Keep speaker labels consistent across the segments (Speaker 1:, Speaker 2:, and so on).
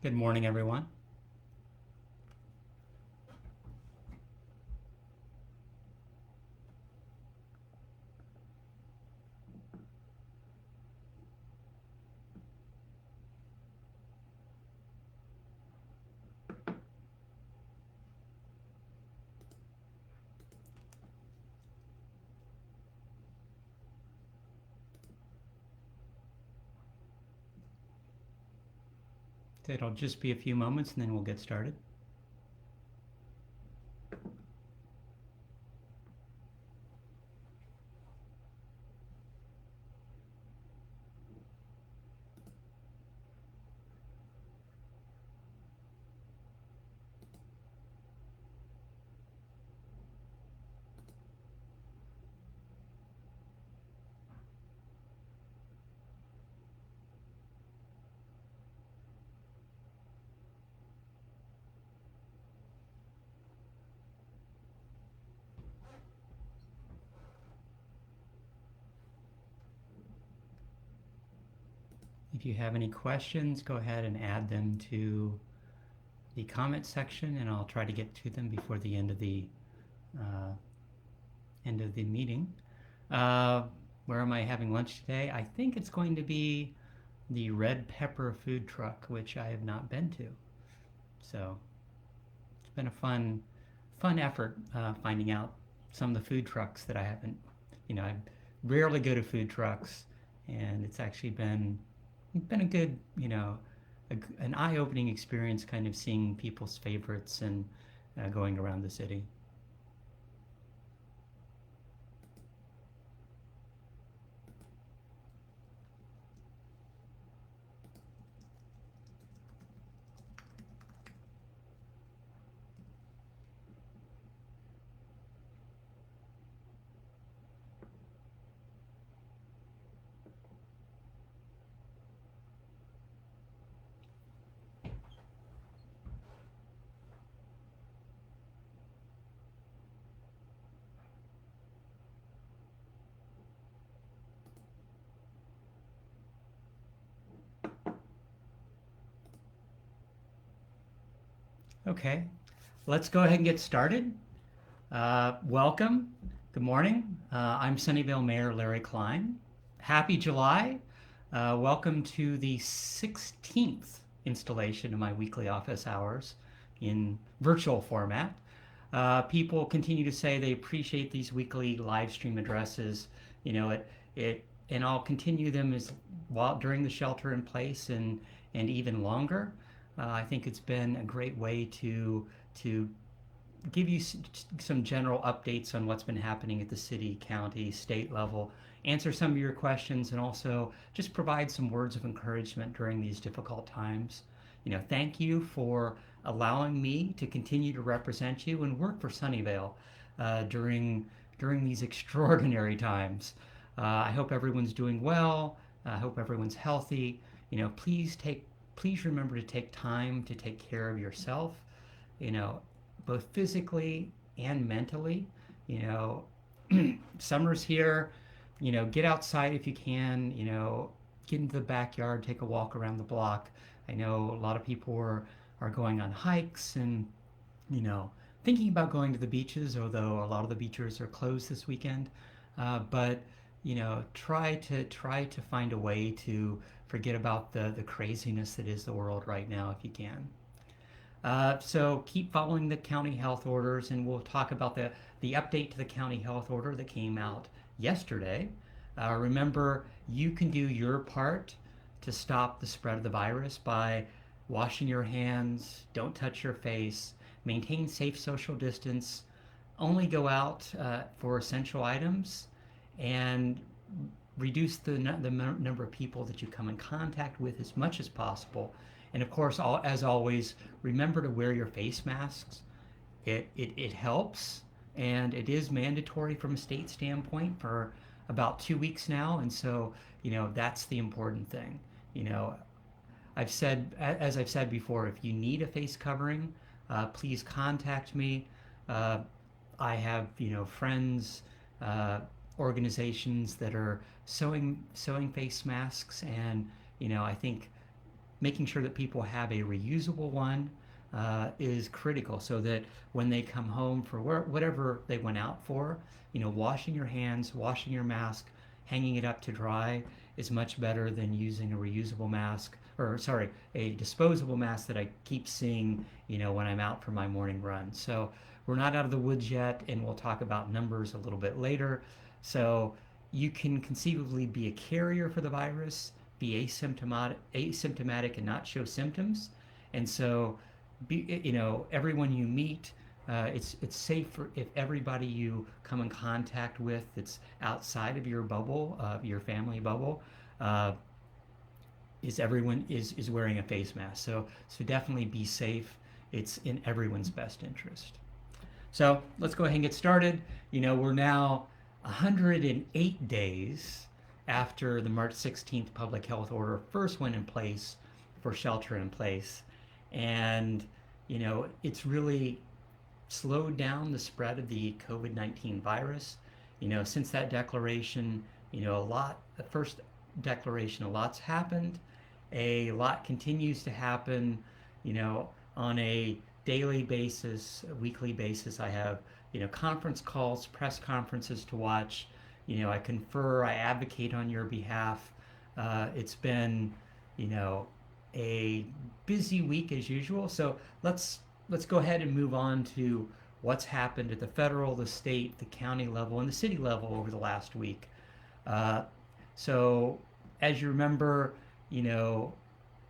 Speaker 1: Good morning, everyone. It'll just be a few moments and then we'll get started. If you have any questions, go ahead and add them to the comment section, and I'll try to get to them before the end of the meeting. Where am I having lunch today? I think it's going to be the Red Pepper food truck, which I have not been to. So it's been a fun effort finding out some of the food trucks that I haven't. I rarely go to food trucks, and it's actually been a good, an eye-opening experience, kind of seeing people's favorites and going around the city. Okay, let's go ahead and get started. Welcome. Good morning. I'm Sunnyvale Mayor Larry Klein. Happy July. Welcome to the 16th installation of my weekly office hours in virtual format. People continue to say they appreciate these weekly live stream addresses. And I'll continue them during the shelter in place and even longer. I think it's been a great way to give you some general updates on what's been happening at the city, county, state level, answer some of your questions, and also just provide some words of encouragement during these difficult times. Thank you for allowing me to continue to represent you and work for Sunnyvale during these extraordinary times. I hope everyone's doing well. I hope everyone's healthy. Please remember to take time to take care of yourself, both physically and mentally. Summer's here. Get outside if you can. Get into the backyard, take a walk around the block. I know a lot of people are going on hikes and thinking about going to the beaches, although a lot of the beaches are closed this weekend. But try to find a way to forget about the craziness that is the world right now if you can. So keep following the county health orders, and we'll talk about the update to the county health order that came out yesterday. Remember, you can do your part to stop the spread of the virus by washing your hands, don't touch your face, maintain safe social distance, only go out for essential items, and reduce the number of people that you come in contact with as much as possible. And of course, as always, remember to wear your face masks. It helps, and it is mandatory from a state standpoint for about 2 weeks now. And so, that's the important thing. As I've said before, if you need a face covering, please contact me. I have, friends, organizations that are sewing face masks, and I think making sure that people have a reusable one is critical, so that when they come home for whatever they went out for, washing your hands, washing your mask, hanging it up to dry is much better than using a reusable mask, or sorry, a disposable mask that I keep seeing, when I'm out for my morning run. So we're not out of the woods yet, and we'll talk about numbers a little bit later. So you can conceivably be a carrier for the virus, be asymptomatic and not show symptoms. And so, everyone you meet, it's safe if everybody you come in contact with that's outside of your bubble, your family bubble, uh, is wearing a face mask. So definitely be safe. It's in everyone's best interest. So let's go ahead and get started. We're now 108 days after the March 16th public health order first went in place for shelter in place. And, it's really slowed down the spread of the COVID-19 virus. Since that declaration, the first declaration, a lot's happened. A lot continues to happen, on a daily basis, a weekly basis. I have, conference calls, press conferences to watch. I confer, I advocate on your behalf. It's been, a busy week as usual. So let's go ahead and move on to what's happened at the federal, the state, the county level, and the city level over the last week. So as you remember,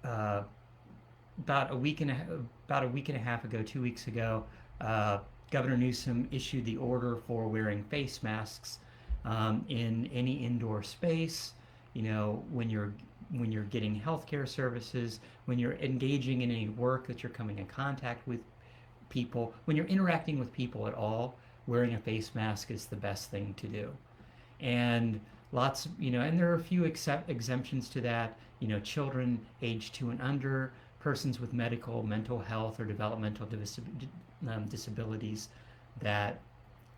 Speaker 1: about a week and a half ago, 2 weeks ago, Governor Newsom issued the order for wearing face masks in any indoor space. When you're getting healthcare services, when you're engaging in any work that you're coming in contact with people, when you're interacting with people at all, wearing a face mask is the best thing to do. And and there are a few exemptions to that. Children age 2 and under, persons with medical, mental health, or developmental disabilities that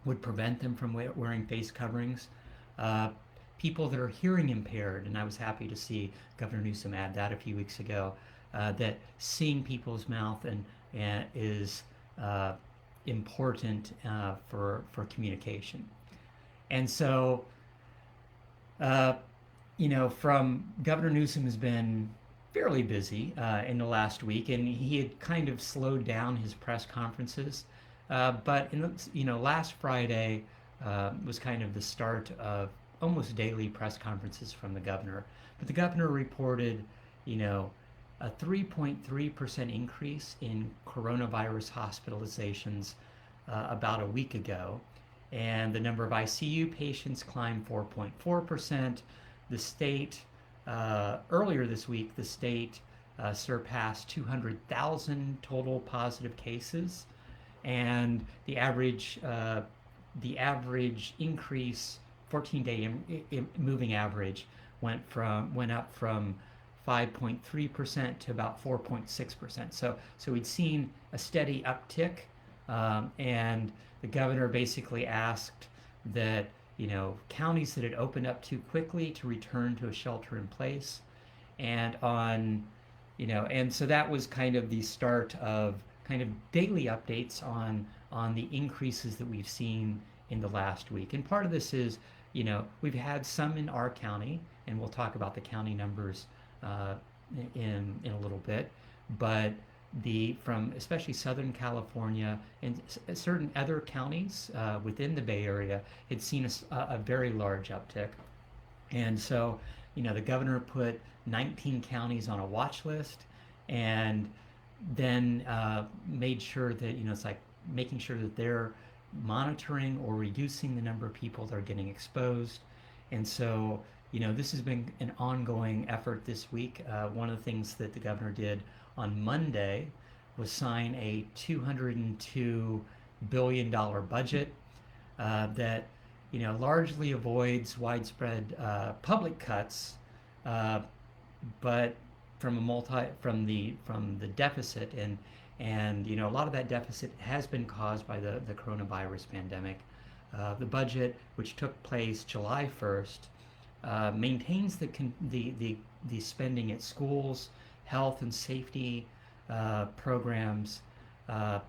Speaker 1: would prevent them from wearing face coverings. People that are hearing impaired, and I was happy to see Governor Newsom add that a few weeks ago, that seeing people's mouth and is important for communication. And so, from Governor Newsom has been fairly busy in the last week, and he had kind of slowed down his press conferences. But last Friday was kind of the start of almost daily press conferences from the governor. But the governor reported, a 3.3% increase in coronavirus hospitalizations about a week ago, and the number of ICU patients climbed 4.4%. The state, earlier this week, the state surpassed 200,000 total positive cases, and the average increase, 14-day moving average, went up from 5.3% to about 4.6%. So we'd seen a steady uptick, and the governor basically asked that counties that had opened up too quickly to return to a shelter in place, and so that was kind of the start of kind of daily updates on the increases that we've seen in the last week. And part of this is, we've had some in our county, and we'll talk about the county numbers in a little bit, but from especially Southern California and certain other counties within the Bay Area had seen a very large uptick. And so, the governor put 19 counties on a watch list, and then made sure that, it's like making sure that they're monitoring or reducing the number of people that are getting exposed. And so, this has been an ongoing effort this week. One of the things that the governor did on Monday was sign a $202 billion budget that largely avoids widespread public cuts, but from the deficit, and a lot of that deficit has been caused by the coronavirus pandemic. The budget, which took place July 1st, maintains the spending at schools, health and safety programs,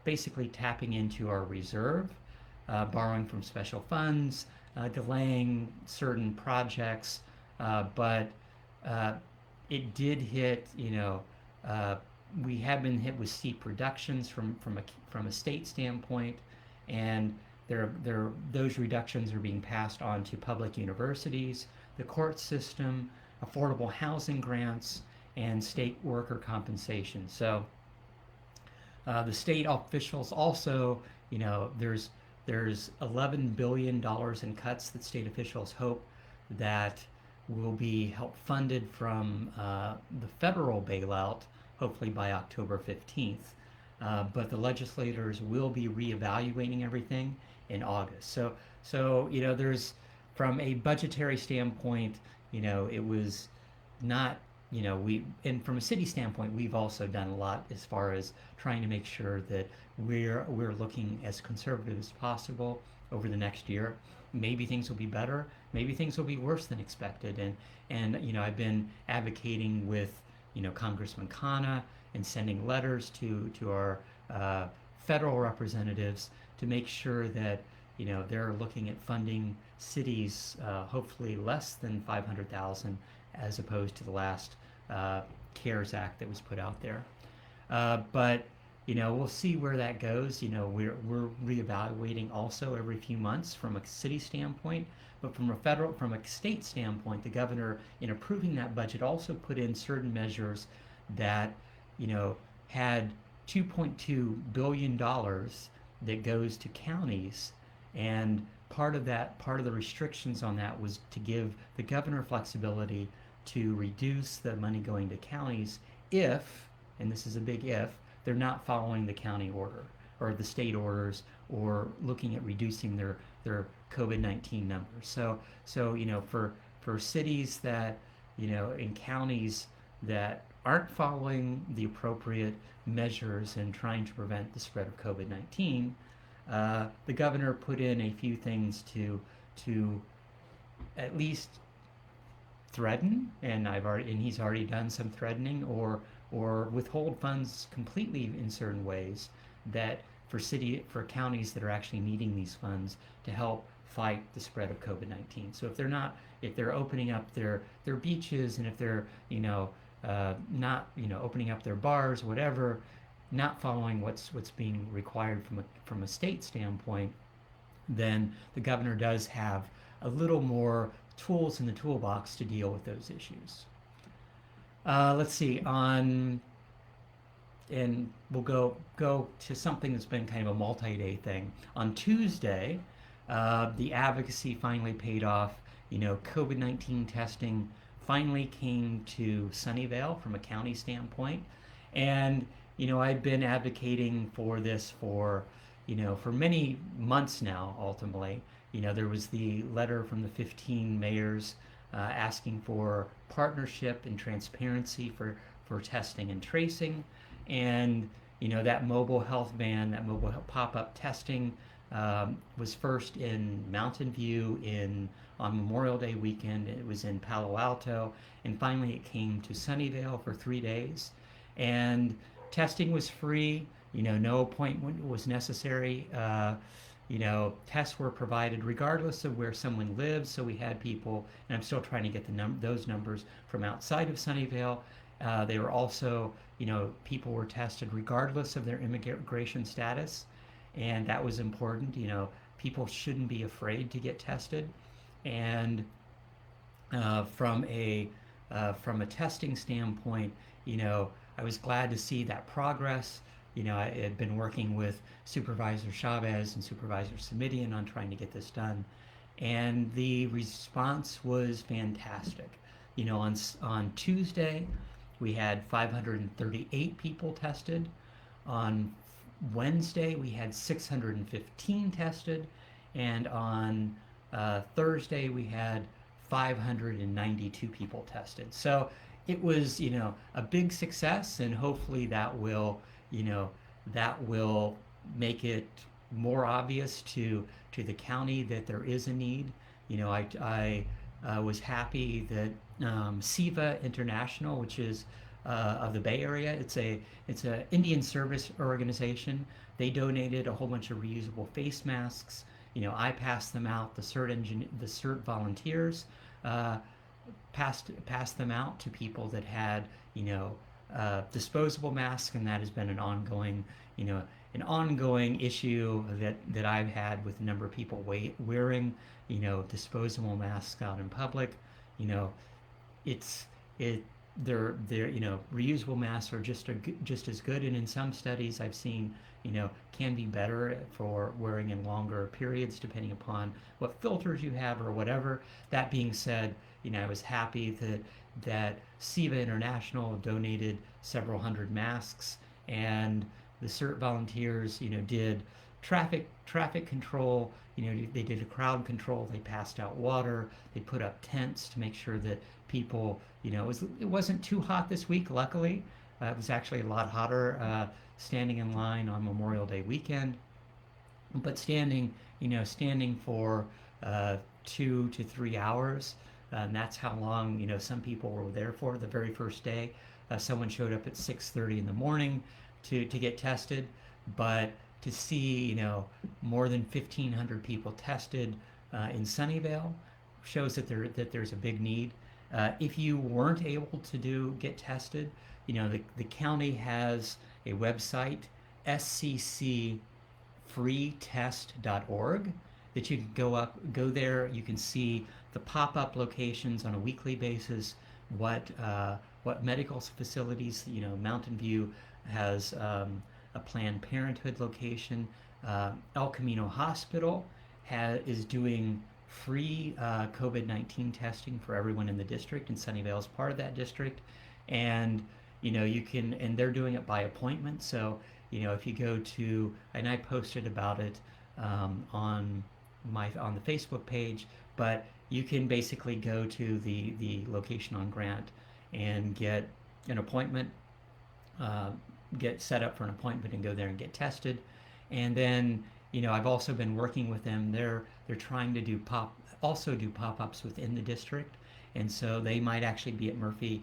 Speaker 1: basically tapping into our reserve, borrowing from special funds, delaying certain projects, but uh, it did hit, we have been hit with steep reductions from a state standpoint, and those reductions are being passed on to public universities, the court system, affordable housing grants, and state worker compensation. So the state officials also, there's $11 billion in cuts that state officials hope that will be help funded from the federal bailout, hopefully by October 15th. But the legislators will be reevaluating everything in August. So there's from a budgetary standpoint, it was not, and from a city standpoint, we've also done a lot as far as trying to make sure that we're looking as conservative as possible over the next year. Maybe things will be better, maybe things will be worse than expected, and I've been advocating with Congressman Khanna and sending letters to our federal representatives to make sure that they're looking at funding cities hopefully less than 500,000 as opposed to the last CARES Act that was put out there. But we'll see where that goes. We're reevaluating also every few months from a city standpoint, but from a state standpoint, the governor, in approving that budget, also put in certain measures that had $2.2 billion that goes to counties, and part of the restrictions on that was to give the governor flexibility to reduce the money going to counties if, and this is a big if, they're not following the county order or the state orders or looking at reducing their COVID-19 numbers. So for cities that, in counties that aren't following the appropriate measures and trying to prevent the spread of COVID-19, the governor put in a few things to at least threaten, and he's already done some threatening, or withhold funds completely in certain ways that for counties that are actually needing these funds to help fight the spread of COVID-19. So if they're opening up their beaches, and if they're not opening up their bars, whatever, not following what's being required from a state standpoint, then the governor does have a little more tools in the toolbox to deal with those issues. Let's see, and we'll go to something that's been kind of a multi-day thing. On Tuesday, the advocacy finally paid off. COVID-19 testing finally came to Sunnyvale from a county standpoint, and I've been advocating for this for many months now. Ultimately, there was the letter from the 15 mayors asking for partnership and transparency for testing and tracing, and that mobile health van, that mobile pop-up testing was first in Mountain View on Memorial Day weekend. It was in Palo Alto, and finally it came to Sunnyvale for 3 days, and testing was free. No appointment was necessary. Tests were provided regardless of where someone lives. So we had people, and I'm still trying to get those numbers from outside of Sunnyvale. They were also, people were tested regardless of their immigration status, and that was important. People shouldn't be afraid to get tested, and from a testing standpoint, I was glad to see that progress. I had been working with Supervisor Chavez and Supervisor Simidian on trying to get this done, and the response was fantastic. On Tuesday, we had 538 people tested. On Wednesday, we had 615 tested, and on Thursday, we had 592 people tested. So it was, a big success, and hopefully that will make it more obvious to the county that there is a need. I was happy that SIVA International, which is of the Bay Area. It's a Indian service organization. They donated a whole bunch of reusable face masks. I passed them out. The CERT volunteers uh, passed them out to people that had disposable masks, and that has been you know an ongoing issue that I've had with a number of people wearing disposable masks out in public. You know, it's it they're reusable masks are just as good, and in some studies I've seen can be better for wearing in longer periods depending upon what filters you have or whatever. That being said, I was happy that SIVA International donated several hundred masks, and the CERT volunteers did traffic control. They did a crowd control. They passed out water. They put up tents to make sure that people, it wasn't too hot this week, luckily. It was actually a lot hotter standing in line on Memorial Day weekend. But standing for 2 to 3 hours, and that's how long, some people were there for the very first day. Someone showed up at 6:30 in the morning to get tested, but to see, more than 1,500 people tested in Sunnyvale shows that there's a big need. If you weren't able to get tested, the county has a website, sccfreetest.org, that you can go there. You can see the pop-up locations on a weekly basis. What medical facilities? Mountain View has a Planned Parenthood location. El Camino Hospital is doing free COVID-19 testing for everyone in the district, and Sunnyvale is part of that district. And and they're doing it by appointment. So if you go to, and I posted about it on the Facebook page, but you can basically go to the location on Grant and get an appointment, get set up for an appointment and go there and get tested. And then I've also been working with them. They're trying to do pop-ups within the district, and so they might actually be at Murphy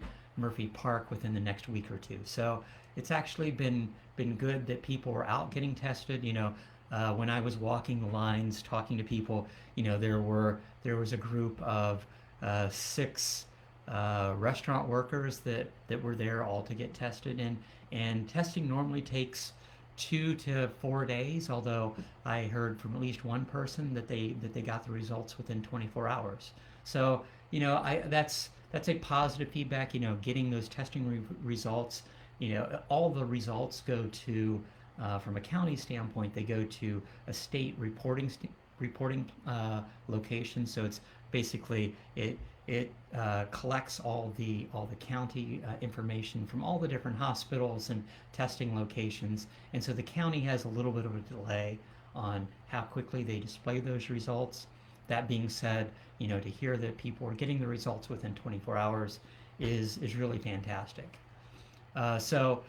Speaker 1: Park within the next week or two. So it's actually been good that people are out getting tested. When I was walking the lines talking to people, there was a group of 6 restaurant workers that were there all to get tested, and testing normally takes 2 to 4 days, although I heard from at least one person that they got the results within 24 hours. So that's a positive feedback. Getting those testing results. All the results go to, from a county standpoint, they go to a state reporting location. So it's basically it collects all the county information from all the different hospitals and testing locations, and so the county has a little bit of a delay on how quickly they display those results. That being said, to hear that people are getting the results within 24 hours is really fantastic. So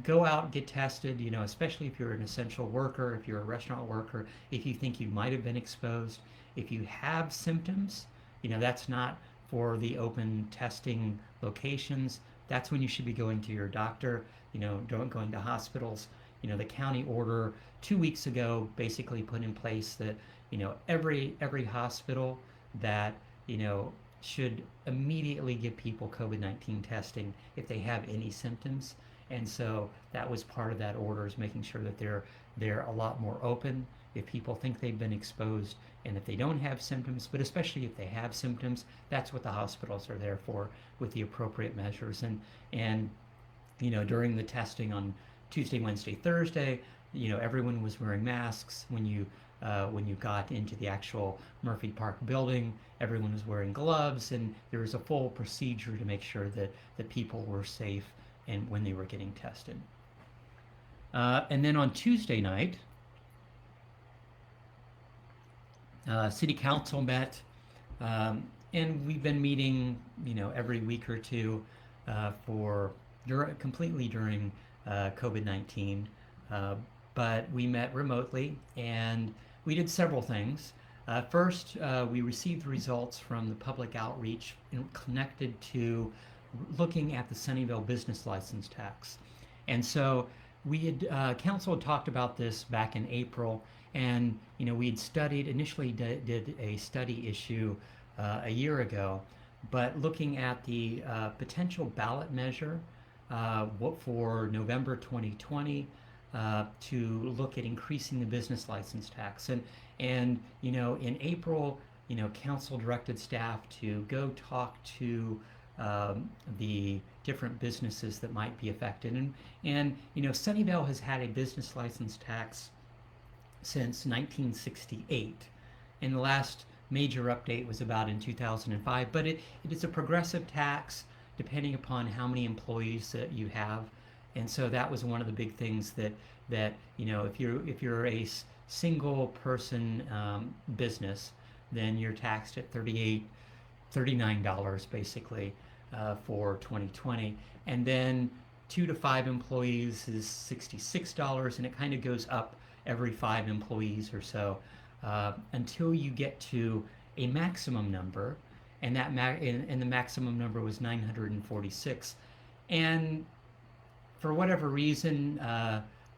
Speaker 1: go out, get tested. Especially if you're an essential worker, if you're a restaurant worker, if you think you might have been exposed, if you have symptoms. That's not for the open testing locations. That's when you should be going to your doctor. Don't going to hospitals. The county order 2 weeks ago basically put in place that every hospital that should immediately give people COVID-19 testing if they have any symptoms. And so that was part of that order, is making sure that they're a lot more open if people think they've been exposed, and if they don't have symptoms, but especially if they have symptoms. That's what the hospitals are there for, with the appropriate measures. And during the testing on Tuesday, Wednesday, Thursday, everyone was wearing masks. When you got into the actual Murphy Park building, everyone was wearing gloves, and there was a full procedure to make sure that people were safe and when they were getting tested. And then on Tuesday night, City Council met, and we've been meeting, every week or two completely during COVID-19. But we met remotely, and we did several things. First, we received results from the public outreach connected to looking at the Sunnyvale business license tax. And so we had council had talked about this back in April, and we had studied initially did a study issue a year ago, but looking at the potential ballot measure for November 2020 to look at increasing the business license tax. And in April, council directed staff to go talk to the different businesses that might be affected. And Sunnyvale has had a business license tax since 1968, and the last major update was about in 2005. But it is a progressive tax depending upon how many employees that you have, and so that was one of the big things that if you're a single person business, then you're taxed at $39 basically for 2020, and then 2 to 5 employees is $66, and it kind of goes up every 5 employees or so until you get to a maximum number, and and the maximum number was 946. And for whatever reason,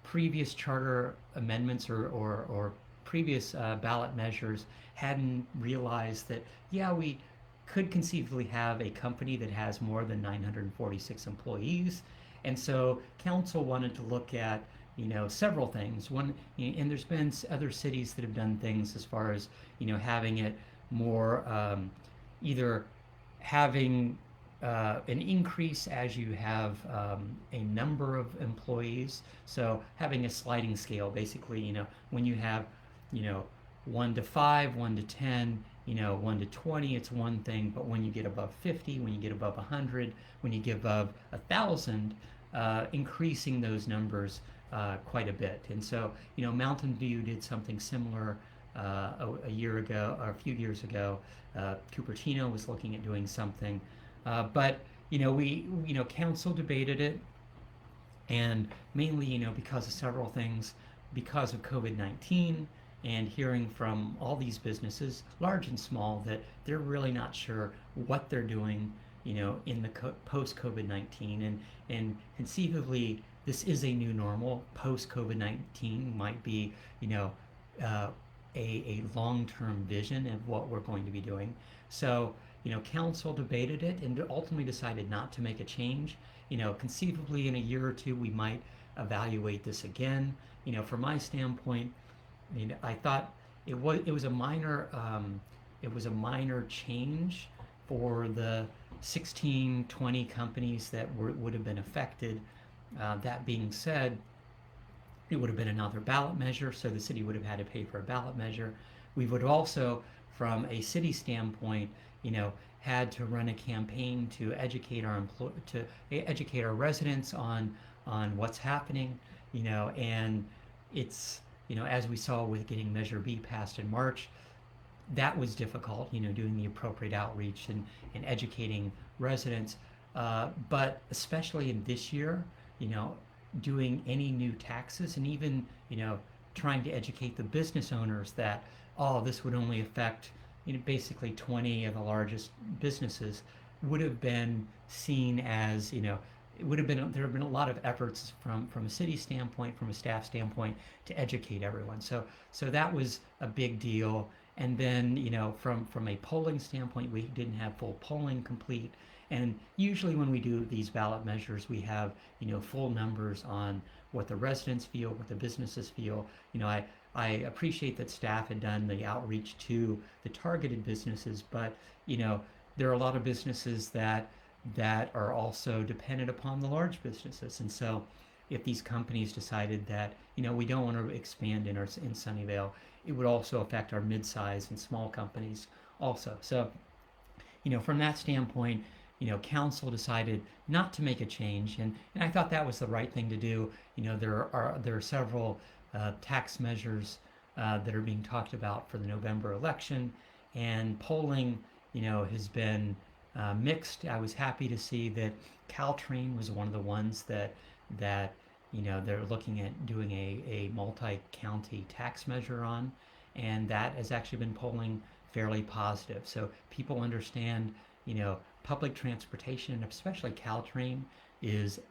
Speaker 1: previous charter amendments or previous ballot measures hadn't realized that, yeah, we could conceivably have a company that has more than 946 employees. And so council wanted to look at several things. One, and there's been other cities that have done things as far as having it more either having an increase as you have a number of employees. So having a sliding scale, basically, when you have 1 to 5, 1 to 10, 1 to 20, it's one thing. But when you get above 50, when you get above 100, when you get above 1,000, increasing those numbers quite a bit. And so, Mountain View did something similar a year ago, or a few years ago. Cupertino was looking at doing something, but council debated it, and mainly, because of several things, because of COVID-19, and hearing from all these businesses, large and small, that they're really not sure what they're doing, in the post-COVID-19, and conceivably this is a new normal. Post-COVID-19 might be, a long-term vision of what we're going to be doing. So, council debated it and ultimately decided not to make a change. Conceivably in a year or two we might evaluate this again. From my standpoint, I thought it was a minor change for the 16-20 companies that would have been affected. That being said, it would have been another ballot measure, so the city would have had to pay for a ballot measure. We would also, from a city standpoint, had to run a campaign to educate our residents on what's happening, and it's as we saw with getting Measure B passed in March, that was difficult, doing the appropriate outreach and educating residents, but especially in this year, doing any new taxes, and even trying to educate the business owners that this would only affect basically 20 of the largest businesses, would have been seen as there have been a lot of efforts from a city standpoint, from a staff standpoint, to educate everyone. So that was a big deal. And then from a polling standpoint, we didn't have full polling complete. And usually when we do these ballot measures, we have full numbers on what the residents feel, what the businesses feel. I appreciate that staff had done the outreach to the targeted businesses, but there are a lot of businesses that are also dependent upon the large businesses. And so if these companies decided that we don't want to expand in Sunnyvale, it would also affect our mid-size and small companies also. So from that standpoint, council decided not to make a change, and I thought that was the right thing to do. There are several tax measures that are being talked about for the November election, and polling has been mixed. I was happy to see that Caltrain was one of the ones that they're looking at doing a multi-county tax measure on, and that has actually been polling fairly positive. So people understand public transportation, especially Caltrain,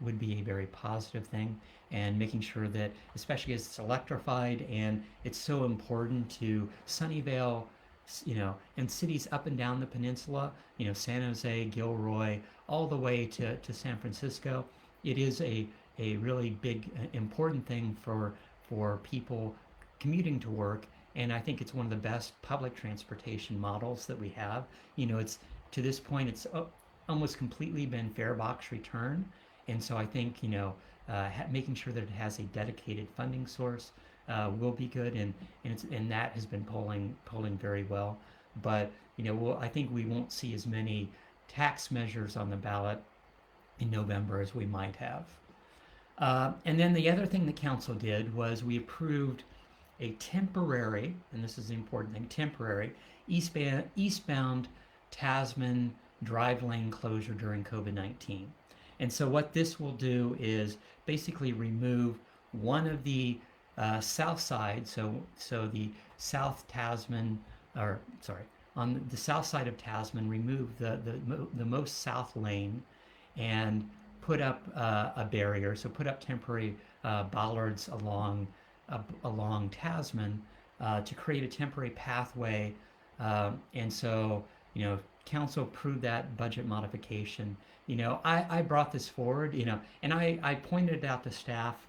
Speaker 1: would be a very positive thing, and making sure that, especially as it's electrified and it's so important to Sunnyvale, and cities up and down the peninsula, San Jose, Gilroy, all the way to San Francisco. It is a really big, important thing for people commuting to work. And I think it's one of the best public transportation models that we have. It's to this point, it's almost completely been fare box return. And so I think, making sure that it has a dedicated funding source will be good, and that has been polling very well. But I think we won't see as many tax measures on the ballot in November as we might have. And then the other thing the council did was we approved a temporary, and this is the important thing, temporary eastbound Tasman drive lane closure during COVID-19. And so what this will do is basically remove one of the south side, so the South Tasman, or sorry, on the south side of Tasman, remove the most south lane and put up a barrier. So put up temporary bollards along Tasman to create a temporary pathway. And so, council approved that budget modification. I brought this forward, and I pointed it out to staff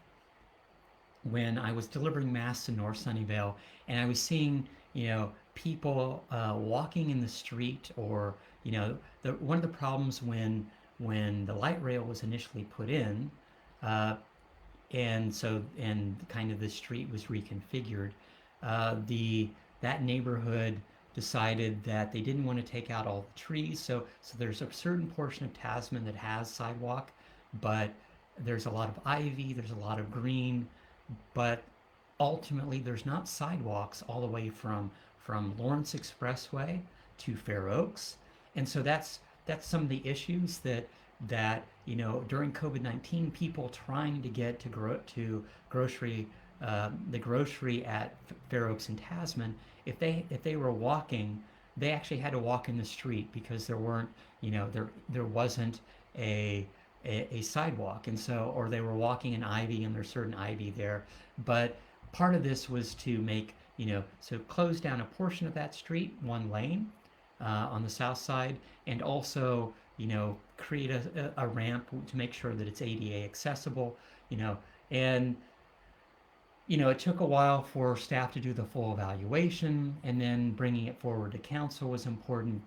Speaker 1: when I was delivering mass to North Sunnyvale, and I was seeing, people walking in the street, or, one of the problems when the light rail was initially put in, and kind of the street was reconfigured, that neighborhood decided that they didn't want to take out all the trees. So there's a certain portion of Tasman that has sidewalk, but there's a lot of ivy, there's a lot of green, but ultimately there's not sidewalks all the way from Lawrence Expressway to Fair Oaks. And so that's some of the issues that during COVID-19, people trying to get to grocery, the grocery at Fair Oaks and Tasman, if they were walking, they actually had to walk in the street because there weren't, there wasn't a sidewalk, and so, or they were walking in ivy, and there's certain ivy there. But part of this was to make, so close down a portion of that street, one lane on the south side, and also, create a ramp to make sure that it's ADA accessible, and it took a while for staff to do the full evaluation, and then bringing it forward to council was important.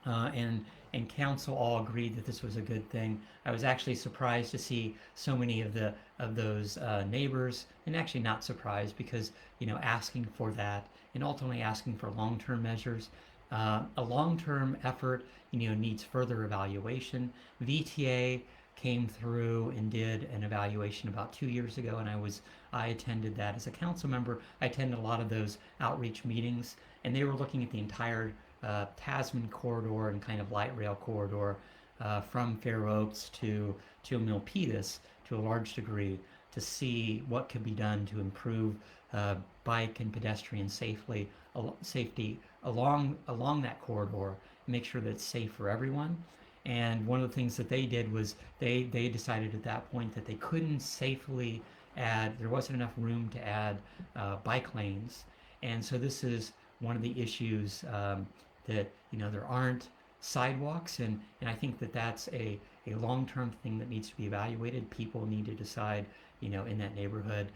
Speaker 1: And council all agreed that this was a good thing. I was actually surprised to see so many of those neighbors, and actually not surprised, because asking for that, and ultimately asking for long-term measures. A long-term effort needs further evaluation. VTA came through and did an evaluation about 2 years ago, and I attended that as a council member. I attended a lot of those outreach meetings, and they were looking at the entire Tasman corridor and kind of light rail corridor from Fair Oaks to Milpitas to a large degree, to see what could be done to improve bike and pedestrian safety along that corridor, make sure that it's safe for everyone. And one of the things that they did was they decided at that point that they couldn't safely add, there wasn't enough room to add bike lanes. And so this is one of the issues, that there aren't sidewalks, and I think that that's a long-term thing that needs to be evaluated. People need to decide, in that neighborhood,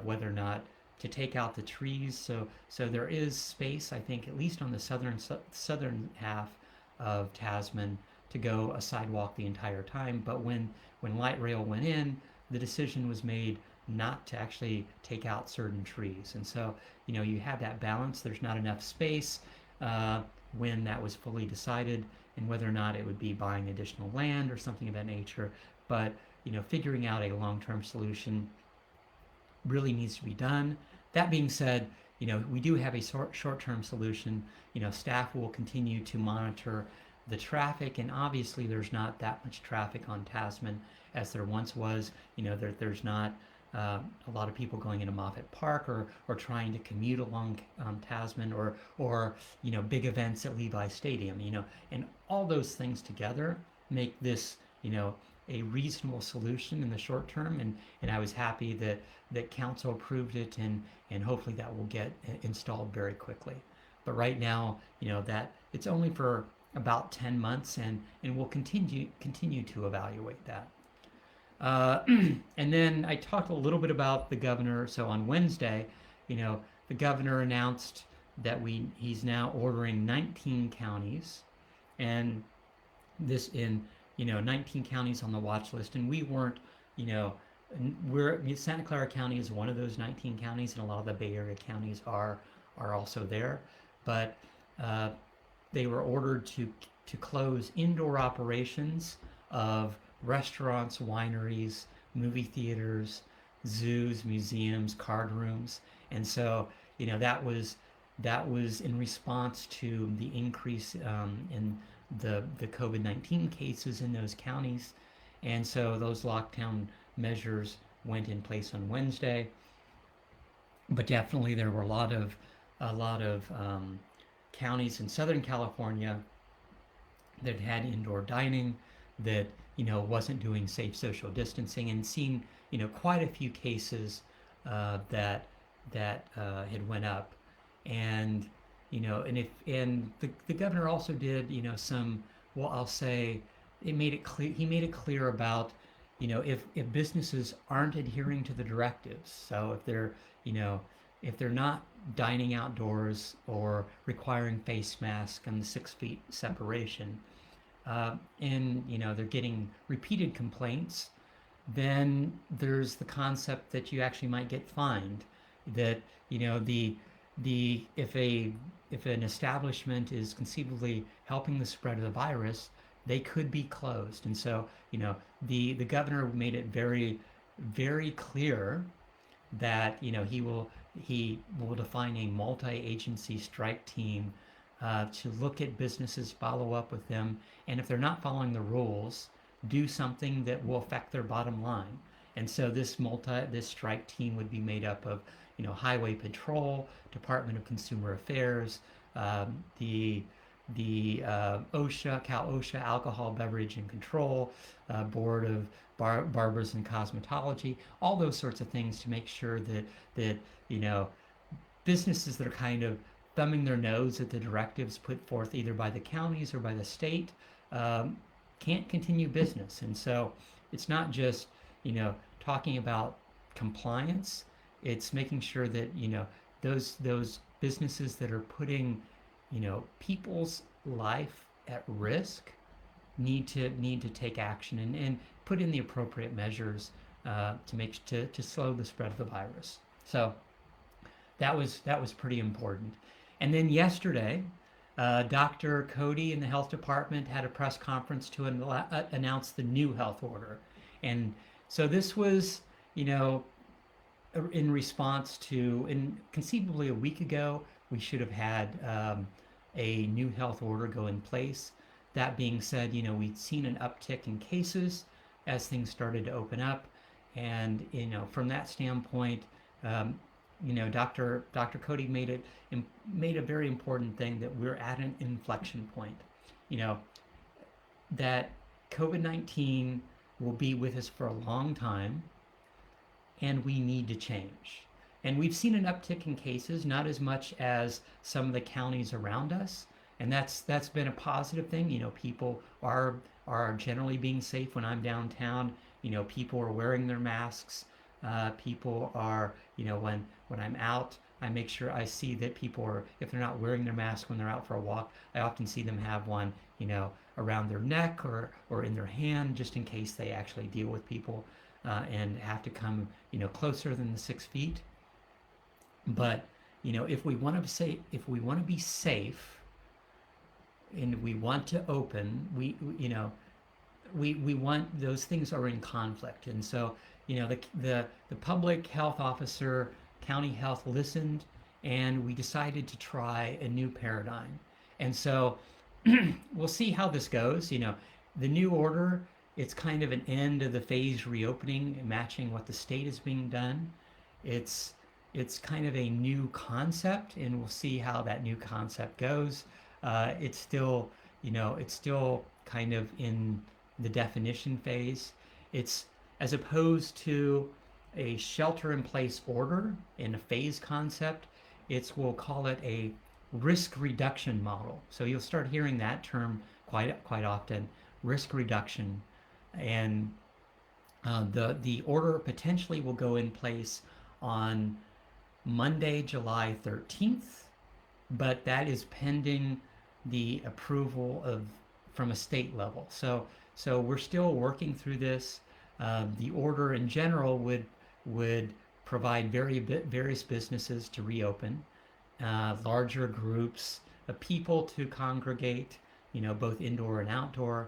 Speaker 1: whether or not to take out the trees. So there is space, I think, at least on the southern half of Tasman, to go a sidewalk the entire time. But when light rail went in, the decision was made not to actually take out certain trees. And so, you have that balance. There's not enough space when that was fully decided, and whether or not it would be buying additional land or something of that nature. But, figuring out a long-term solution really needs to be done. That being said, we do have a short-term solution. Staff will continue to monitor the traffic, and obviously there's not that much traffic on Tasman as there once was. There's not a lot of people going into Moffett Park, or trying to commute along Tasman, or big events at Levi Stadium, and all those things together make this a reasonable solution in the short term, and I was happy that council approved it, and hopefully that will get installed very quickly. But right now, that it's only for about 10 months, and we'll continue to evaluate that. And then I talked a little bit about the governor. So on Wednesday, the governor announced that he's now ordering 19 counties, and this in 19 counties on the watch list, and we weren't, Santa Clara County is one of those 19 counties, and a lot of the Bay Area counties are also there, but they were ordered to close indoor operations of restaurants, wineries, movie theaters, zoos, museums, card rooms, and so that was in response to the increase in the COVID-19 cases in those counties, and so those lockdown measures went in place on Wednesday. But definitely there were a lot of counties in Southern California that had indoor dining, that wasn't doing safe social distancing, and seen quite a few cases that had went up, and the governor also did some, well, I'll say, he made it clear about if businesses aren't adhering to the directives, so if they're not dining outdoors or requiring face masks and the 6 feet separation, and they're getting repeated complaints, then there's the concept that you actually might get fined. That if an establishment is conceivably helping the spread of the virus, they could be closed. And so the governor made it very, very clear that he will define a multi-agency strike team to look at businesses, follow up with them, and if they're not following the rules, do something that will affect their bottom line. And so this strike team would be made up of Highway Patrol, Department of Consumer Affairs, the OSHA, Cal OSHA, Alcohol, Beverage and Control, Board of Barbers and Cosmetology, all those sorts of things, to make sure that businesses that are kind of thumbing their nose at the directives put forth either by the counties or by the state can't continue business. And so it's not just talking about compliance, it's making sure that those businesses that are putting people's life at risk need to take action and put in the appropriate measures to slow the spread of the virus. So that was pretty important. And then yesterday, Dr. Cody in the health department had a press conference to announce the new health order. And so this was, in response to, and conceivably a week ago, we should have had a new health order go in place. That being said, we'd seen an uptick in cases as things started to open up. And, from that standpoint, Dr. Cody made a very important thing, that we're at an inflection point. That COVID-19 will be with us for a long time, and we need to change. And we've seen an uptick in cases, not as much as some of the counties around us, and that's been a positive thing. People are generally being safe. When I'm downtown, people are wearing their masks. People are, when I'm out, I make sure I see that people are, if they're not wearing their mask when they're out for a walk, I often see them have one, around their neck or in their hand, just in case they actually deal with people and have to come, closer than the 6 feet. But, if we want to be safe, and we want to open, we want, those things are in conflict. And so, the public health officer, county health, listened, and we decided to try a new paradigm. And so we'll see how this goes. The new order it's kind of an end of the phase reopening, matching what the state is being done. It's it's kind of a new concept, and we'll see how that new concept goes. It's still, it's still kind of in the definition phase. It's as opposed to a shelter-in-place order in a phase concept. It's we'll call it a risk reduction model. So you'll start hearing that term quite often, risk reduction, and the order potentially will go in place on Monday, July 13th, but that is pending the approval of from a state level. So we're still working through this. The order in general would provide various businesses to reopen, larger groups of people to congregate, both indoor and outdoor.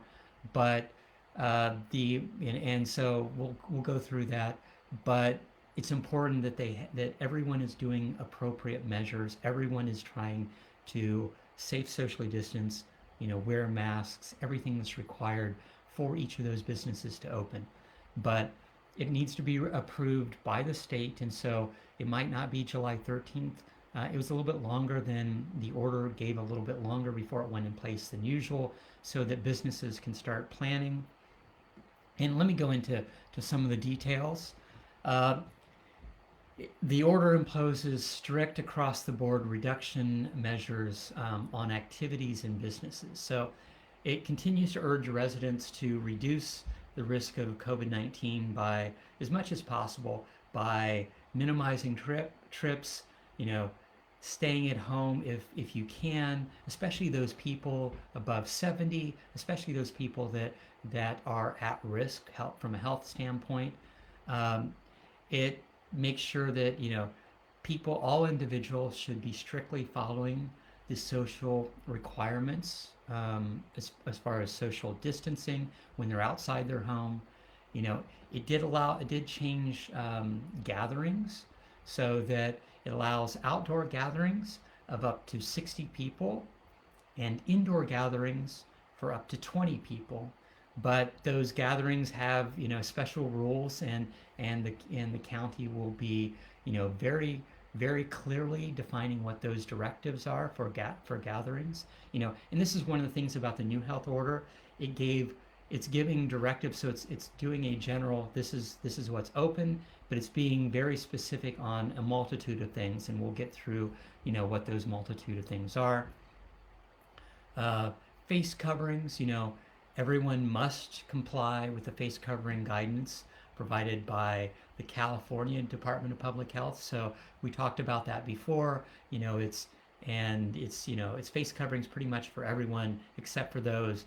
Speaker 1: But and so we'll go through that. But it's important that everyone is doing appropriate measures. Everyone is trying to safe socially distance, wear masks, everything that's required for each of those businesses to open. But it needs to be approved by the state, and so it might not be July 13th. It was a little bit longer than the order gave, a little bit longer before it went in place than usual, so that businesses can start planning. And let me go into some of the details. The order imposes strict across the board reduction measures on activities and businesses. So it continues to urge residents to reduce the risk of COVID-19 by as much as possible by minimizing trips, staying at home if you can, especially those people above 70, especially those people that are at risk from a health standpoint. It makes sure that all individuals should be strictly following the social requirements, as far as social distancing when they're outside their home. It did change gatherings, so that it allows outdoor gatherings of up to 60 people and indoor gatherings for up to 20 people. But those gatherings have special rules, and the county will be very very clearly defining what those directives are for gatherings. And this is one of the things about the new health order. It's giving directives, so it's doing a general, this is what's open, but it's being very specific on a multitude of things, and we'll get through what those multitude of things are. Face coverings, everyone must comply with the face covering guidance provided by the California Department of Public Health. So we talked about that before. It's face coverings pretty much for everyone except for those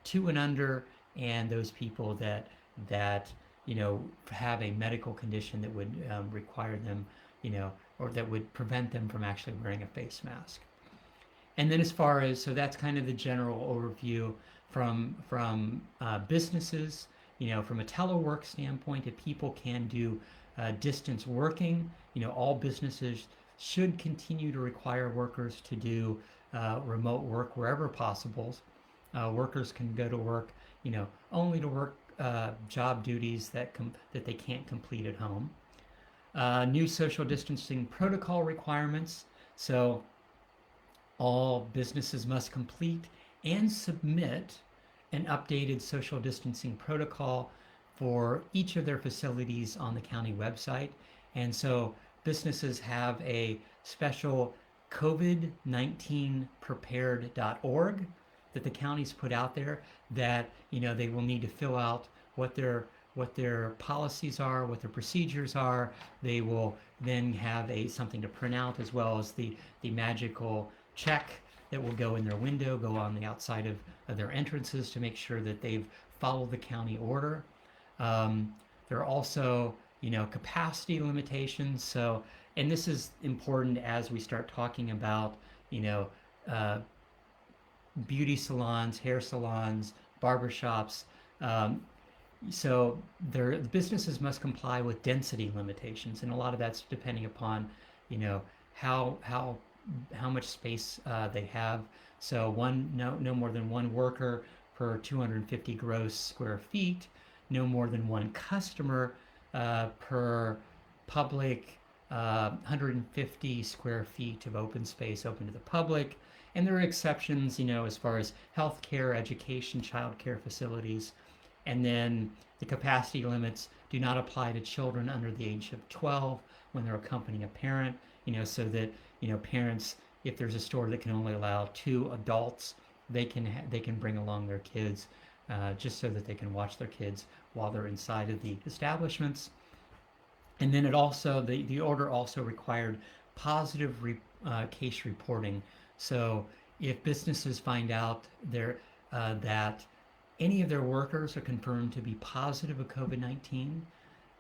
Speaker 1: 2 and under, and those people that have a medical condition that would require them, or that would prevent them from actually wearing a face mask. And then so that's kind of the general overview from businesses. From a telework standpoint, if people can do distance working, all businesses should continue to require workers to do remote work wherever possible. Workers can go to work, only to work job duties that they can't complete at home. New social distancing protocol requirements. So all businesses must complete and submit an updated social distancing protocol for each of their facilities on the county website. And so businesses have a special COVID-19prepared.org that the county's put out there, that they will need to fill out what their policies are, what their procedures are. They will then have something to print out, as well as the magical check that will go in their window, go on the outside of their entrances to make sure that they've followed the county order. There are also, capacity limitations. So, and this is important as we start talking about, beauty salons, hair salons, barbershops. So the businesses must comply with density limitations, and a lot of that's depending upon, how much space they have. So no more than one worker per 250 gross square feet, no more than one customer per public 150 square feet of open space open to the public. And there are exceptions, as far as healthcare, education, childcare facilities. And then the capacity limits do not apply to children under the age of 12 when they're accompanying a parent, so that, parents, if there's a store that can only allow 2 adults, they can bring along their kids, just so that they can watch their kids while they're inside of the establishments. And then the order also required positive case reporting. So if businesses find out that any of their workers are confirmed to be positive of COVID-19,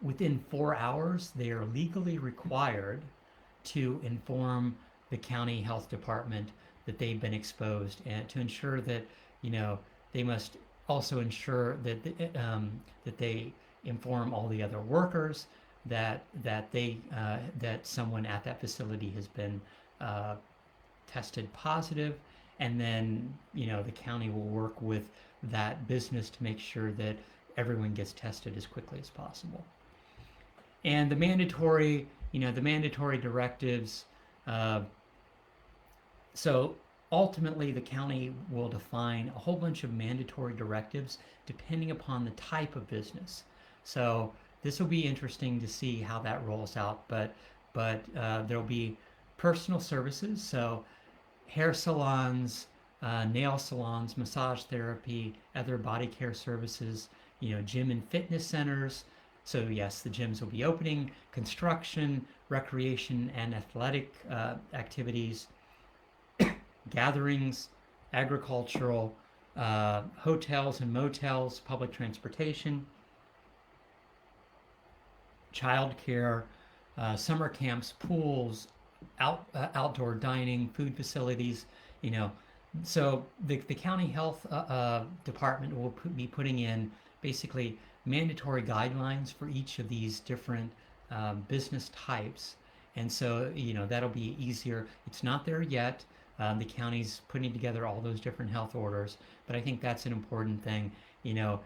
Speaker 1: within 4 hours, they are legally required to inform the county health department that they've been exposed, and to ensure that, they must also ensure that they inform all the other workers that someone at that facility has been tested positive, and then, the county will work with that business to make sure that everyone gets tested as quickly as possible. And the mandatory directives. So ultimately, the county will define a whole bunch of mandatory directives depending upon the type of business. So this will be interesting to see how that rolls out. But there'll be personal services, so hair salons, nail salons, massage therapy, other body care services, gym and fitness centers. So yes, the gyms will be opening, construction, recreation and athletic activities, gatherings, agricultural, hotels and motels, public transportation, childcare, summer camps, pools, outdoor dining, food facilities. So the county health department will be putting in basically mandatory guidelines for each of these different business types. And so, that'll be easier. It's not there yet. The county's putting together all those different health orders, but I think that's an important thing. It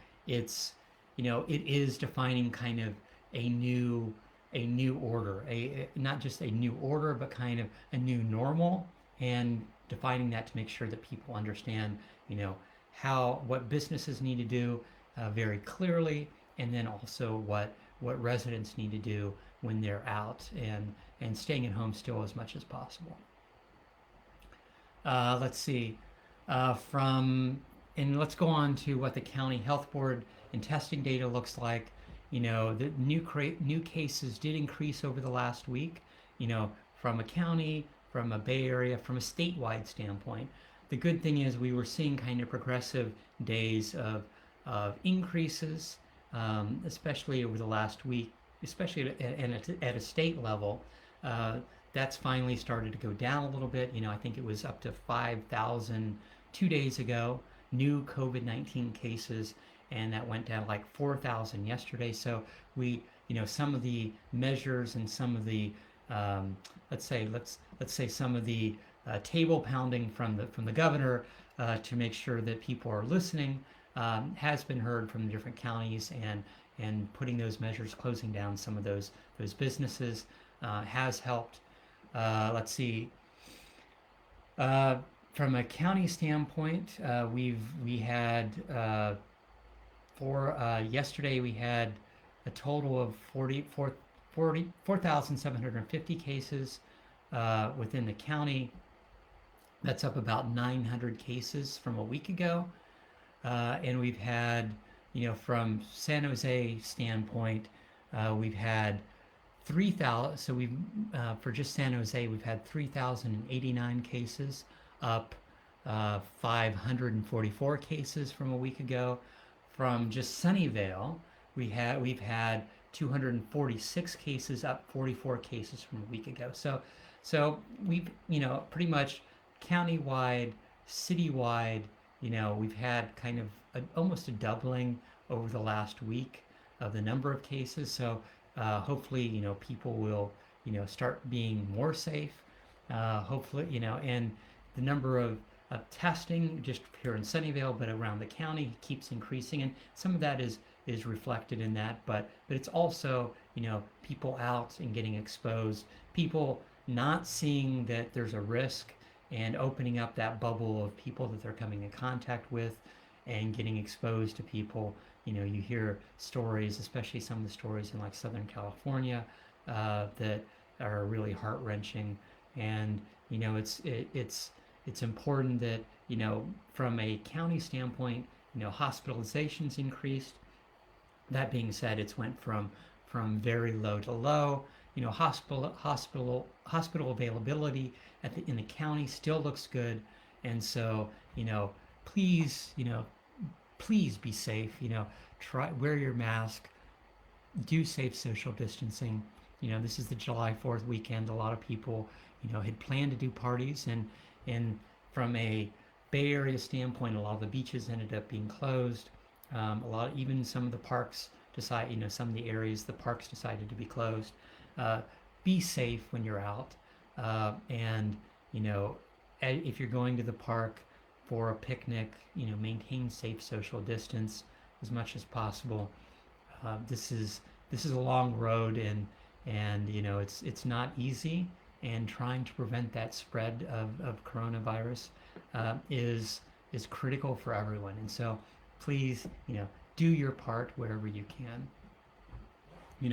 Speaker 1: is defining kind of a new order, not just a new order, but kind of a new normal, and defining that to make sure that people understand, what businesses need to do very clearly, and then also what residents need to do when they're out and staying at home still as much as possible. Let's see, and let's go on to what the county health board and testing data looks like. The new cases did increase over the last week, from a county, from a Bay Area, from a statewide standpoint. The good thing is we were seeing kind of progressive days of increases, especially over the last week, especially at a state level. That's finally started to go down a little bit. I think it was up to 5,000 2 days ago, new COVID-19 cases, and that went down like 4,000 yesterday. So we, some of the measures and some of the, let's say some of the table pounding from the governor to make sure that people are listening has been heard from the different counties, and putting those measures, closing down some of those businesses has helped. Let's see. From a county standpoint, we had yesterday we had a total of 4,750 cases within the county. That's up about 900 cases from a week ago. And we've had, from San Jose standpoint, we've had 3,000. So for just San Jose, we've had 3,089 cases, up 544 cases from a week ago. From just Sunnyvale, we've had 246 cases, up 44 cases from a week ago. So we've, pretty much countywide, citywide, we've had kind of almost a doubling over the last week of the number of cases. So hopefully, people will, start being more safe. Hopefully, and the number of testing just here in Sunnyvale, but around the county keeps increasing, and some of that is reflected in that. But it's also, people out and getting exposed, people not seeing that there's a risk and opening up that bubble of people that they're coming in contact with and getting exposed to people. You hear stories, especially some of the stories in like Southern California, that are really heart wrenching. And it's important that, from a county standpoint, hospitalizations increased. That being said, it's went from very low to low. Hospital availability in the county still looks good, and so, please, please be safe. Try wear your mask, do safe social distancing. This is the July 4th weekend. A lot of people, had planned to do parties, and from a Bay Area standpoint, a lot of the beaches ended up being closed. Even some of the parks some of the areas, the parks decided to be closed. Uh, be safe when you're out, and if you're going to the park for a picnic, maintain safe social distance as much as possible. This is a long road, and it's not easy, and trying to prevent that spread of coronavirus is critical for everyone. And so please, do your part wherever you can.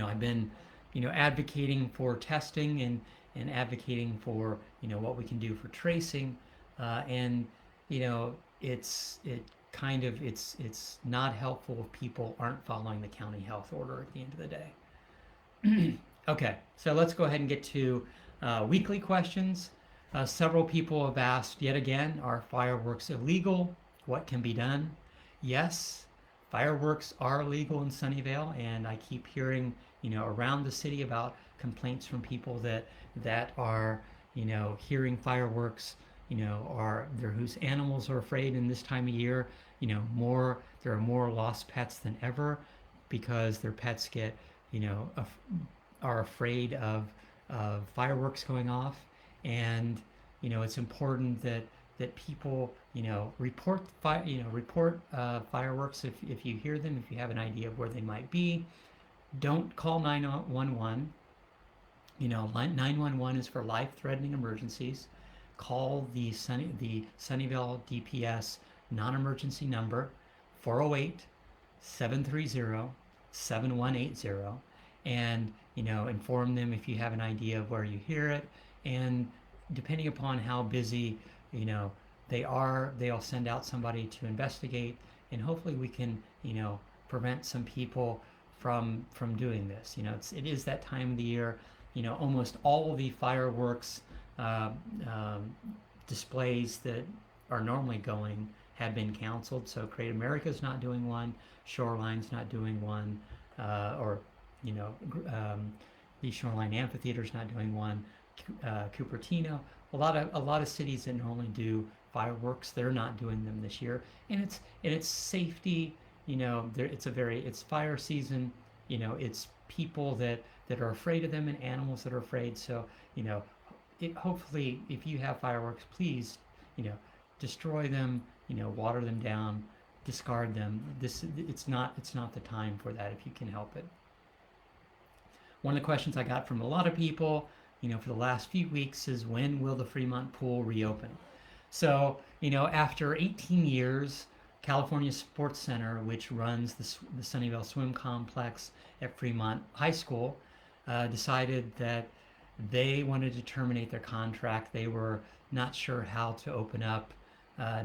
Speaker 1: I've been, advocating for testing, and advocating for, what we can do for tracing, and it's not helpful if people aren't following the county health order at the end of the day. Okay, so let's go ahead and get to weekly questions. Several people have asked yet again, are fireworks illegal? What can be done? Yes, fireworks are legal in Sunnyvale, and I keep hearing, around the city about complaints from people that are, hearing fireworks, whose animals are afraid in this time of year. There are more lost pets than ever because their pets are afraid of fireworks going off, and it's important that people report fireworks if you hear them, if you have an idea of where they might be. Don't call 911. 911 is for life-threatening emergencies. Call the Sunnyvale DPS non-emergency number, 408-730-7180, and inform them if you have an idea of where you hear it. And depending upon how busy they'll send out somebody to investigate, and hopefully we can prevent some people from doing this. It is that time of the year. Almost all of the fireworks displays that are normally going have been canceled. So Create America's not doing one, Shoreline's not doing one, or the Shoreline Amphitheater's not doing one. Cupertino, a lot of cities that normally do fireworks, they're not doing them this year, and it's safety. It's fire season. It's people that are afraid of them, and animals that are afraid. So hopefully, if you have fireworks, please destroy them. Water them down, discard them. It's not the time for that if you can help it. One of the questions I got from a lot of people, for the last few weeks is, when will the Fremont pool reopen? So, after 18 years, California Sports Center, which runs the Sunnyvale Swim Complex at Fremont High School, decided that they wanted to terminate their contract. They were not sure how to open up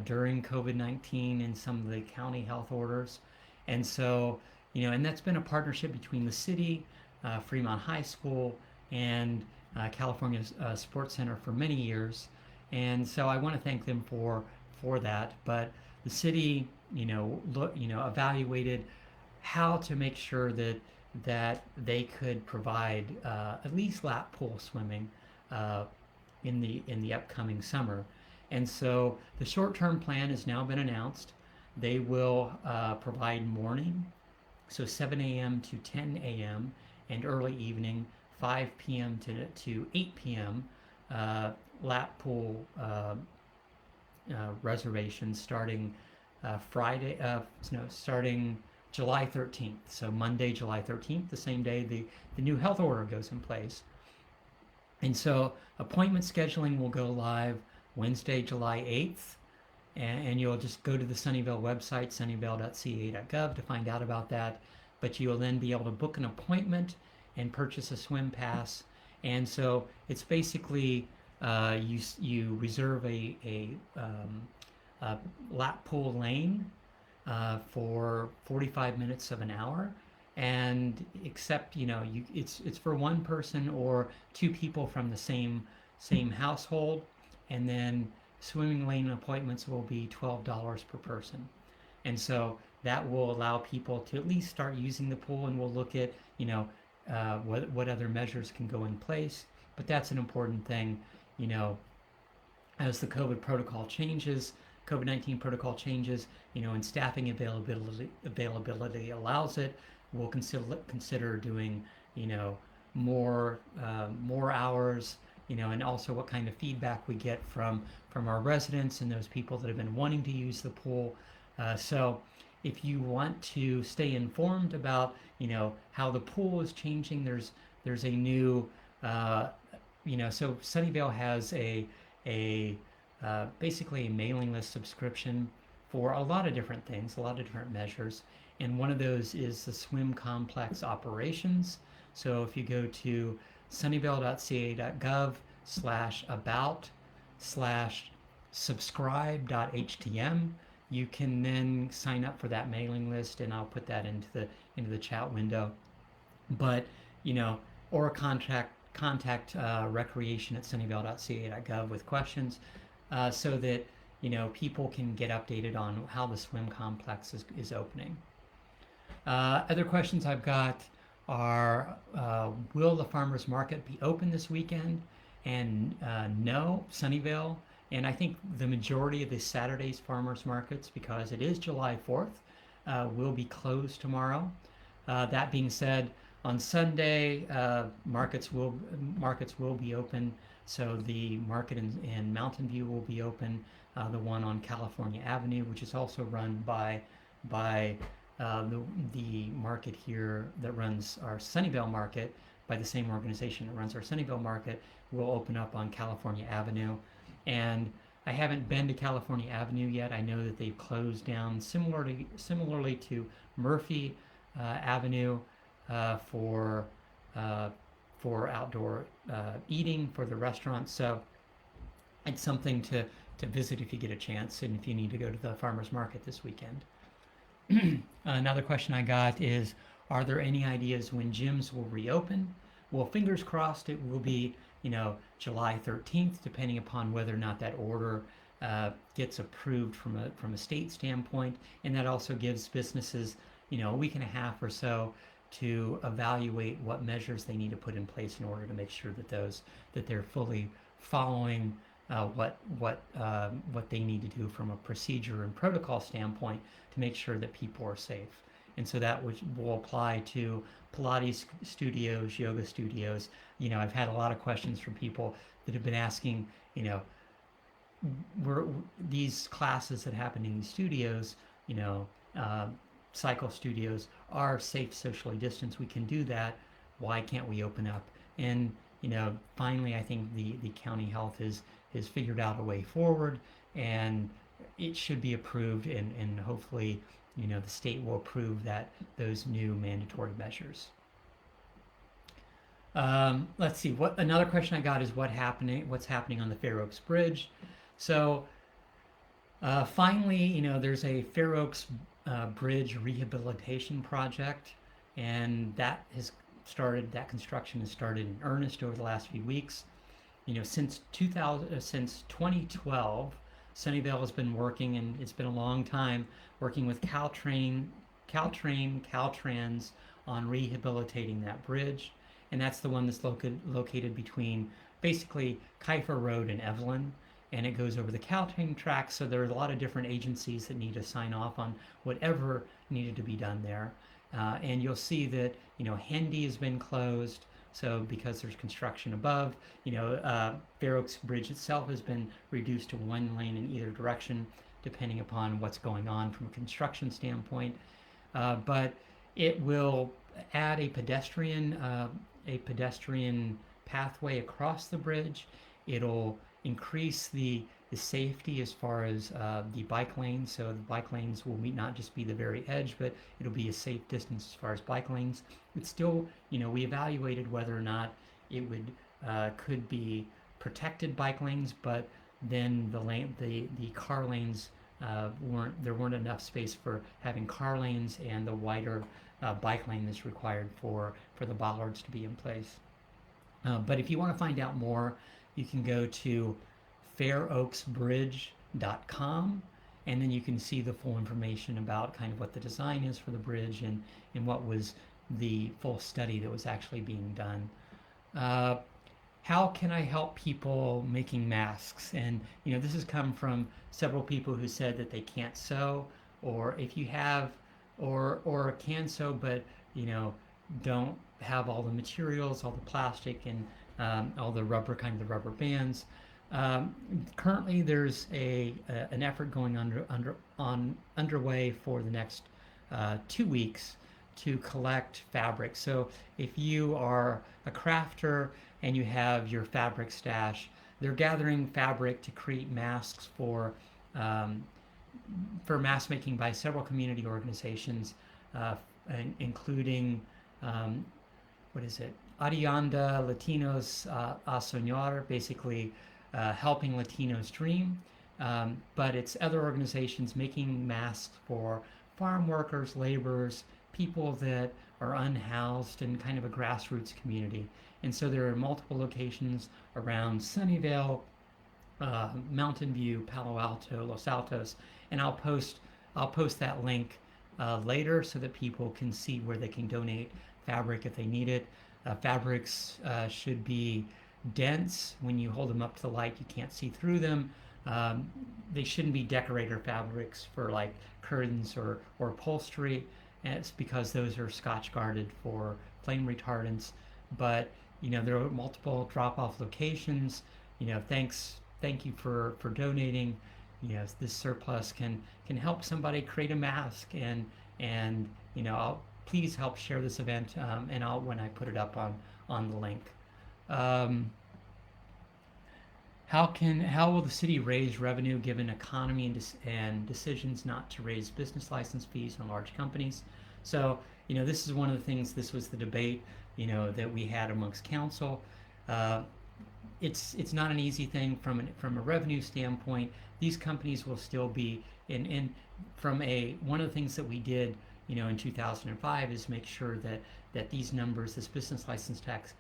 Speaker 1: during COVID-19 and some of the county health orders. And so, and that's been a partnership between the city, Fremont High School, and California Sports Center for many years. And so I want to thank them for that. But the city, evaluated how to make sure that they could provide at least lap pool swimming in the upcoming summer. And so the short-term plan has now been announced. They will provide morning, so 7 a.m. to 10 a.m., and early evening, 5 p.m. to 8 p.m. Lap pool reservations starting starting July 13th. So Monday, July 13th, the same day the new health order goes in place. And so appointment scheduling will go live Wednesday, July 8th. And you'll just go to the Sunnyvale website, sunnyvale.ca.gov, to find out about that. But you'll then be able to book an appointment and purchase a swim pass. And so it's basically you reserve a lap pool lane for 45 minutes of an hour, and except it's for one person or two people from the same household, and then swimming lane appointments will be $12 per person. And so that will allow people to at least start using the pool, and we'll look at what other measures can go in place. But that's an important thing, as the COVID-19 protocol changes, and staffing availability allows it, we'll consider doing, more hours, and also what kind of feedback we get from our residents and those people that have been wanting to use the pool. So if you want to stay informed about, how the pool is changing, there's a new, so Sunnyvale has basically a mailing list subscription for a lot of different things, a lot of different measures. And one of those is the swim complex operations. So if you go to sunnyvale.ca.gov/about/subscribe.htm, you can then sign up for that mailing list, and I'll put that into the chat window. But or contact recreation@sunnyvale.ca.gov with questions, so that people can get updated on how the swim complex is opening. Other questions I've got are, will the farmers market be open this weekend? And no, Sunnyvale, and I think the majority of the Saturday's farmers markets, because it is July 4th, will be closed tomorrow. That being said, on Sunday, markets will be open. So the market in Mountain View will be open. The one on California Avenue, which is also run by the market here that runs our Sunnyvale market, by the same organization that runs our Sunnyvale market, will open up on California Avenue. And I haven't been to California Avenue yet. I know that they've closed down similarly to Murphy Avenue for outdoor eating for the restaurants. So it's something to visit if you get a chance, and if you need to go to the farmers market this weekend. Another question I got is, are there any ideas when gyms will reopen? Well, fingers crossed it will be, July 13th, depending upon whether or not that order gets approved from a state standpoint. And that also gives businesses, a week and a half or so to evaluate what measures they need to put in place in order to make sure that they're fully following what they need to do from a procedure and protocol standpoint to make sure that people are safe. And so that will apply to Pilates studios, yoga studios. I've had a lot of questions from people that have been asking, these classes that happen in these studios, cycle studios, are safe socially distanced. We can do that. Why can't we open up? And finally, I think the county health has figured out a way forward, and it should be approved, and hopefully the state will approve those new mandatory measures. Let's see, another question I got is what's happening on the Fair Oaks Bridge. So finally, there's a Fair Oaks Bridge rehabilitation project, and that construction has started in earnest over the last few weeks. Since 2012, Sunnyvale has been working, and it's been a long time, working with Caltrans on rehabilitating that bridge. And that's the one that's located between basically Kiefer Road and Evelyn, and it goes over the Caltrain tracks. So there are a lot of different agencies that need to sign off on whatever needed to be done there. And you'll see that Hendy has been closed, So because there's construction above, Fair Oaks Bridge itself has been reduced to one lane in either direction, depending upon what's going on from a construction standpoint. But it will add a pedestrian pathway across the bridge. It'll increase the safety as far as the bike lanes. So the bike lanes will not just be the very edge, but it'll be a safe distance as far as bike lanes. It's still, we evaluated whether or not it would could be protected bike lanes, but then the car lanes weren't enough space for having car lanes, and the wider bike lane is required for the bollards to be in place. But if you want to find out more, you can go to fairoaksbridge.com, and then you can see the full information about kind of what the design is for the bridge and what was the full study that was actually being done. How can I help people making masks? And this has come from several people who said that they can't sew, or if you have, or can sew, but don't have all the materials, all the plastic, and all the rubber bands. Currently, there's an effort going underway for the next 2 weeks to collect fabric. So if you are a crafter and you have your fabric stash, they're gathering fabric to create masks for mask making by several community organizations, including Adianda Latinos a Soñar, basically helping Latinos dream. But it's other organizations making masks for farm workers, laborers, people that are unhoused, and kind of a grassroots community. And so there are multiple locations around Sunnyvale, Mountain View, Palo Alto, Los Altos, and I'll post that link later so that people can see where they can donate fabric if they need it. Fabrics should be dense. When you hold them up to the light, you can't see through them. They shouldn't be decorator fabrics for like curtains or upholstery, and it's because those are Scotch guarded for flame retardants. But there are multiple drop-off locations. Thank you for donating. This surplus can help somebody create a mask, and please help share this event, and when I put it up on the link. How will the city raise revenue given economy and decisions not to raise business license fees on large companies? So this is one of the things. This was the debate that we had amongst council. It's not an easy thing from a revenue standpoint. These companies will still be in one of the things that we did in 2005 is make sure that these numbers, this business license tax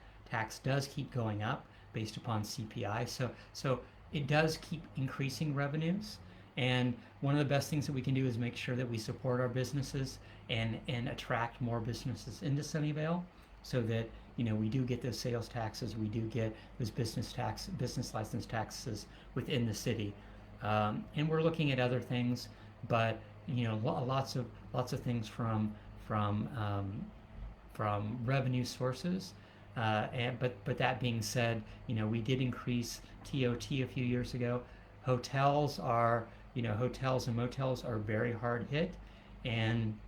Speaker 1: does keep going up based upon CPI. So it does keep increasing revenues. And one of the best things that we can do is make sure that we support our businesses and attract more businesses into Sunnyvale, so that we do get those sales taxes, we do get those business license taxes within the city. And we're looking at other things, but lots of things from revenue sources. But that being said, we did increase TOT a few years ago. Hotels and motels are very hard hit, and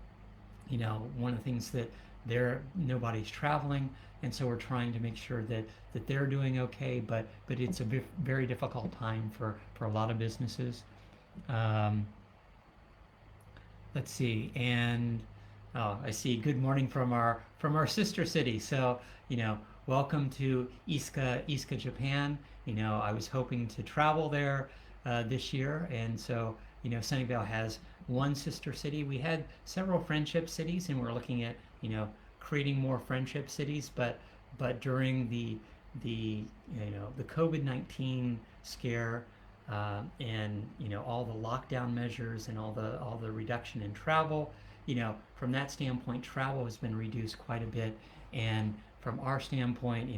Speaker 1: one of the things that nobody's traveling, and so we're trying to make sure that they're doing okay. But it's a very difficult time for a lot of businesses. Let's see, and I see good morning from our sister city. So welcome to Iska, Japan. I was hoping to travel there this year, and so Sunnyvale has one sister city. We had several friendship cities, and we're looking at creating more friendship cities. But during the COVID-19 scare, and all the lockdown measures and all the reduction in travel, from that standpoint, travel has been reduced quite a bit. And from our standpoint,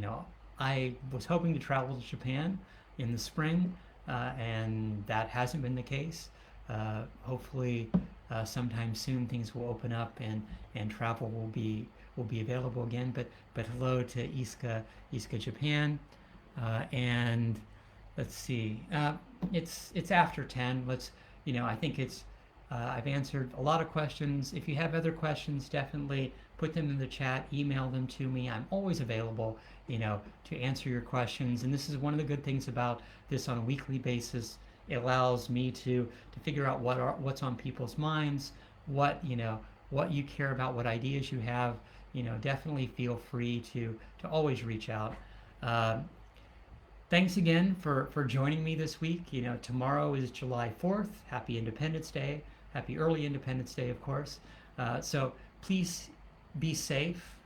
Speaker 1: I was hoping to travel to Japan in the spring, and that hasn't been the case. Hopefully sometime soon things will open up, and travel will be will be available again. But hello to Iska Japan, and let's see. It's after 10. I think it's I've answered a lot of questions. If you have other questions, definitely put them in the chat, email them to me. I'm always available, to answer your questions. And this is one of the good things about this on a weekly basis. It allows me to figure out what's on people's minds, what you care about, what ideas you have. Definitely feel free to always reach out. Uh, Thanks again for joining me this week. Tomorrow is July 4th. Happy Independence Day. Happy early Independence Day, of course. So please be safe.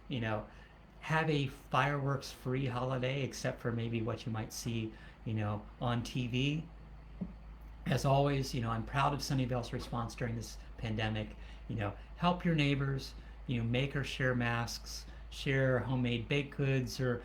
Speaker 1: Have a fireworks-free holiday, except for maybe what you might see, on TV. As always, I'm proud of Sunnyvale's response during this pandemic. Help your neighbors. Make or share masks, share homemade baked goods, or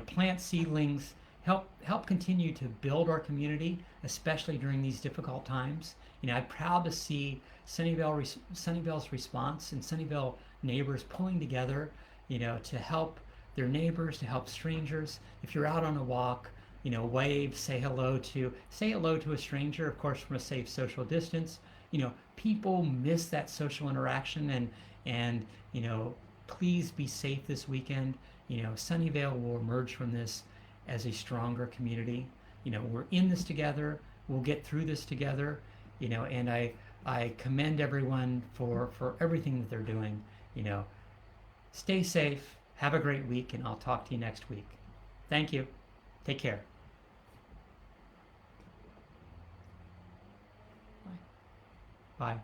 Speaker 1: plant seedlings. Help continue to build our community, especially during these difficult times. I'm proud to see Sunnyvale's response and Sunnyvale neighbors pulling together, to help their neighbors, to help strangers. If you're out on a walk, wave, say hello to a stranger, of course, from a safe social distance. People miss that social interaction, and please be safe this weekend. Sunnyvale will emerge from this as a stronger community. We're in this together. We'll get through this together. And I commend everyone for everything that they're doing. Stay safe. Have a great week, and I'll talk to you next week. Thank you. Take care. Bye.